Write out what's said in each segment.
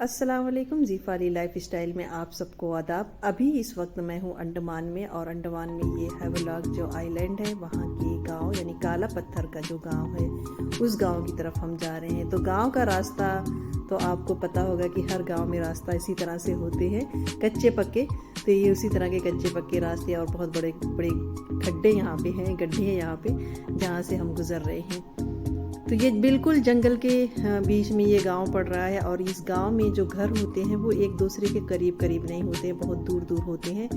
अस्सलाम वालेकुम। ज़ीफ़ाली life style में आप सबको आदाब। अभी इस वक्त मैं हूँ अंडमान में, और अंडमान में ये हैवलॉक जो आइलैंड है वहाँ के गांव यानी काला पत्थर का जो गांव है उस गांव की तरफ हम जा रहे हैं। तो गांव का रास्ता तो आपको पता होगा कि हर गांव में रास्ता इसी तरह से होते हैं, कच्चे पक्के। तो ये उसी तरह के कच्चे पक्के रास्ते और बहुत बड़े बड़े खड्डे यहाँ पे हैं, गड्ढे हैं यहाँ पे जहाँ से हम गुज़र रहे हैं। तो ये बिल्कुल जंगल के बीच में ये गांव पड़ रहा है, और इस गांव में जो घर होते हैं वो एक दूसरे के करीब करीब नहीं होते हैं, बहुत दूर दूर होते हैं।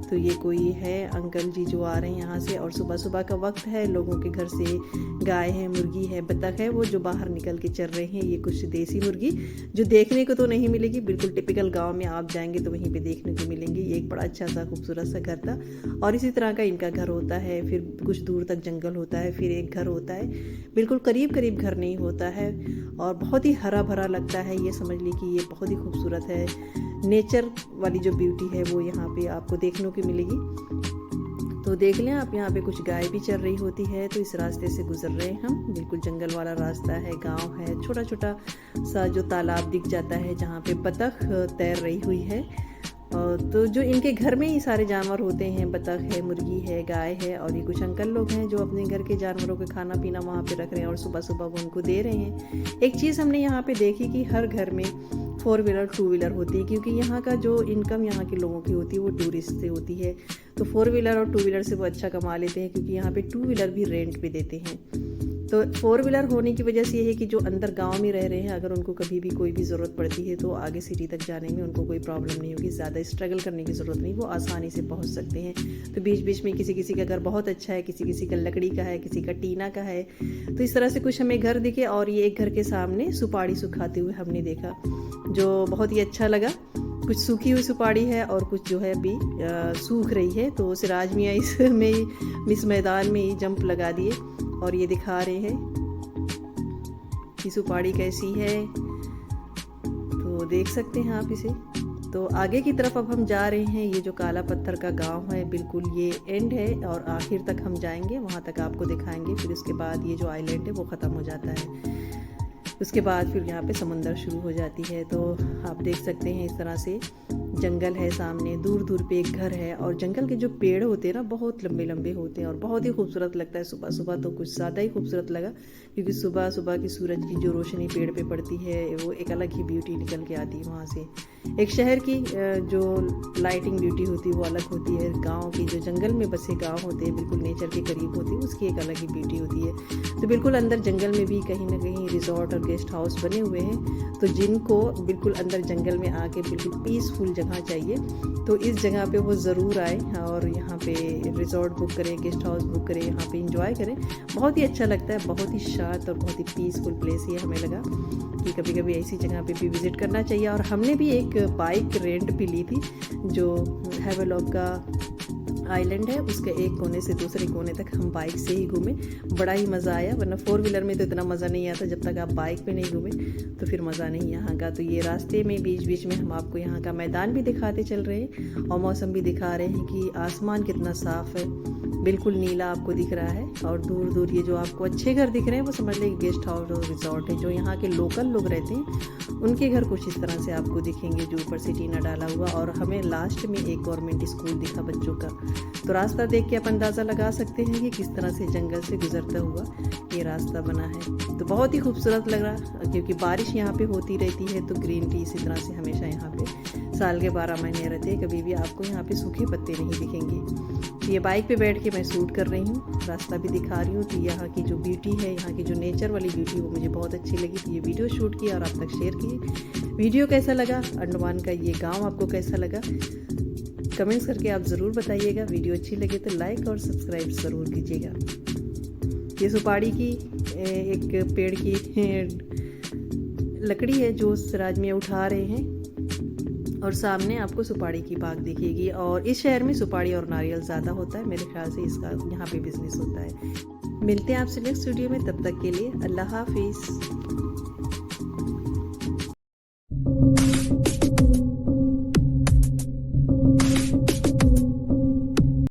तो ये कोई है अंकल जी जो आ रहे हैं यहाँ से, और सुबह सुबह का वक्त है, लोगों के घर से गाय है, मुर्गी है, बतख है, वो जो बाहर निकल के चल रहे हैं। ये कुछ देसी मुर्गी जो देखने को तो नहीं मिलेगी, बिल्कुल टिपिकल गाँव में आप जाएंगे तो वहीं पर देखने को मिलेंगी। ये एक बड़ा अच्छा सा खूबसूरत सा घर था, और इसी तरह का इनका घर होता है। फिर कुछ दूर तक जंगल होता है, फिर एक घर होता है, बिल्कुल करीब करीब घर नहीं होता है, और बहुत ही हरा भरा लगता है। ये समझ ली कि ये बहुत ही खूबसूरत है। नेचर वाली जो ब्यूटी है वो यहाँ पे आपको देखने को मिलेगी। तो देख लें आप, यहाँ पे कुछ गाय भी चल रही होती है। तो इस रास्ते से गुजर रहे हैं हम, बिल्कुल जंगल वाला रास्ता है, गांव है, छोटा छोटा सा जो तालाब दिख जाता है जहाँ पे बतख तैर रही हुई है। तो जो इनके घर में ही सारे जानवर होते हैं, बतख है, मुर्गी है, गाय है, और ये कुछ अंकल लोग हैं जो अपने घर के जानवरों के खाना पीना वहाँ पे रख रहे हैं और सुबह सुबह वो उनको दे रहे हैं। एक चीज़ हमने यहाँ पे देखी कि हर घर में 4 व्हीलर 2 व्हीलर होती है, क्योंकि यहाँ का जो इनकम यहाँ के लोगों की होती है वो टूरिस्ट से होती है। तो 4 व्हीलर और 2 व्हीलर से वो अच्छा कमा लेते हैं, क्योंकि यहाँ पे 2 व्हीलर भी रेंट पे देते हैं। तो 4 व्हीलर होने की वजह से ये है कि जो अंदर गांव में रह रहे हैं, अगर उनको कभी भी कोई भी ज़रूरत पड़ती है तो आगे सिटी तक जाने में उनको कोई प्रॉब्लम नहीं होगी, ज़्यादा स्ट्रगल करने की ज़रूरत नहीं, वो आसानी से पहुंच सकते हैं। तो बीच बीच में किसी किसी का घर बहुत अच्छा है, किसी किसी का लकड़ी का है, किसी का टीना का है। तो इस तरह से कुछ हमें घर दिखे, और ये एक घर के सामने सुपाड़ी सुखाते हुए हमने देखा, जो बहुत ही अच्छा लगा। कुछ सूखी हुई सुपाड़ी है और कुछ जो है अभी सूख रही है। तो सिराज मियाँ इस मैदान में ही जंप लगा दिए और ये दिखा रहे हैं कि सुपाड़ी कैसी है। तो देख सकते हैं आप इसे। तो आगे की तरफ अब हम जा रहे हैं। ये जो काला पत्थर का गांव है बिल्कुल ये एंड है, और आखिर तक हम जाएंगे, वहाँ तक आपको दिखाएंगे। फिर उसके बाद ये जो आइलैंड है वो ख़त्म हो जाता है। उसके बाद फिर यहाँ पे समंदर शुरू हो जाती है। तो आप देख सकते हैं इस तरह से जंगल है, सामने दूर दूर पे एक घर है, और जंगल के जो पेड़ होते हैं ना बहुत लंबे लंबे होते हैं और बहुत ही खूबसूरत लगता है। सुबह सुबह तो कुछ ज़्यादा ही खूबसूरत लगा, क्योंकि सुबह सुबह की सूरज की जो रोशनी पेड़ पे पड़ती है वो एक अलग ही ब्यूटी निकल के आती है वहाँ से। एक शहर की जो लाइटिंग ब्यूटी होती है वो अलग होती है, गाँव की जो जंगल में बसे गाँव होते हैं बिल्कुल नेचर के करीब होते हैं, उसकी एक अलग ही ब्यूटी होती है। तो बिल्कुल अंदर जंगल में भी कहीं ना कहीं रिजॉर्ट और गेस्ट हाउस बने हुए हैं। तो जिनको बिल्कुल अंदर जंगल में आके बिल्कुल पीसफुल जगह चाहिए तो इस जगह पे वो ज़रूर आए, और यहाँ पे रिजॉर्ट बुक करें, गेस्ट हाउस बुक करें, यहाँ पे इंजॉय करें। बहुत ही अच्छा लगता है, बहुत ही शांत और बहुत ही पीसफुल प्लेस ये हमें लगा कि कभी कभी ऐसी जगह पे भी विज़िट करना चाहिए। और हमने भी एक बाइक रेंट पे ली थी, जो हैवलॉक का आइलैंड है उसके एक कोने से दूसरे कोने तक हम बाइक से ही घूमे। बड़ा ही मज़ा आया, वरना 4 व्हीलर में तो इतना मज़ा नहीं आता, जब तक आप बाइक पे नहीं घूमे तो फिर मज़ा नहीं यहाँ का। तो ये रास्ते में बीच बीच में हम आपको यहाँ का मैदान भी दिखाते चल रहे हैं, और मौसम भी दिखा रहे हैं कि आसमान कितना साफ़ है, बिल्कुल नीला आपको दिख रहा है। और दूर दूर ये जो आपको अच्छे घर दिख रहे हैं वो समझ लें गेस्ट हाउस और रिजॉर्ट है। जो यहाँ के लोकल लोग रहते हैं उनके घर कुछ इस तरह से आपको दिखेंगे, जो ऊपर से टीना डाला हुआ। और हमें लास्ट में एक गवर्नमेंट स्कूल दिखा बच्चों का। तो रास्ता देख के आप अंदाज़ा लगा सकते हैं कि किस तरह से जंगल से गुजरता हुआ ये रास्ता बना है। तो बहुत ही खूबसूरत लग रहा, क्योंकि बारिश यहाँ पे होती रहती है। तो ग्रीन टी इसी तरह से हमेशा यहाँ पे साल के 12 महीने रहते हैं, कभी भी आपको यहाँ पे सूखे पत्ते नहीं दिखेंगे। ये बाइक पे बैठ के मैं शूट कर रही हूँ, रास्ता भी दिखा रही हूँ। तो यहाँ की जो ब्यूटी है, यहाँ की जो नेचर वाली ब्यूटी वो मुझे बहुत अच्छी लगी। तो ये वीडियो शूट किया और आप तक शेयर किए। वीडियो कैसा लगा, अंडमान का ये गाँव आपको कैसा लगा, कमेंट्स करके आप ज़रूर बताइएगा। वीडियो अच्छी लगे तो लाइक और सब्सक्राइब ज़रूर कीजिएगा। ये सुपाड़ी की एक पेड़ की लकड़ी है जो सिराज में उठा रहे हैं, और सामने आपको सुपाड़ी की बाग दिखेगी। और इस शहर में सुपाड़ी और नारियल ज़्यादा होता है, मेरे ख्याल से इसका यहाँ पे बिजनेस होता है। मिलते हैं आपसे नेक्स्ट वीडियो में, तब तक के लिए अल्लाह हाफिज़।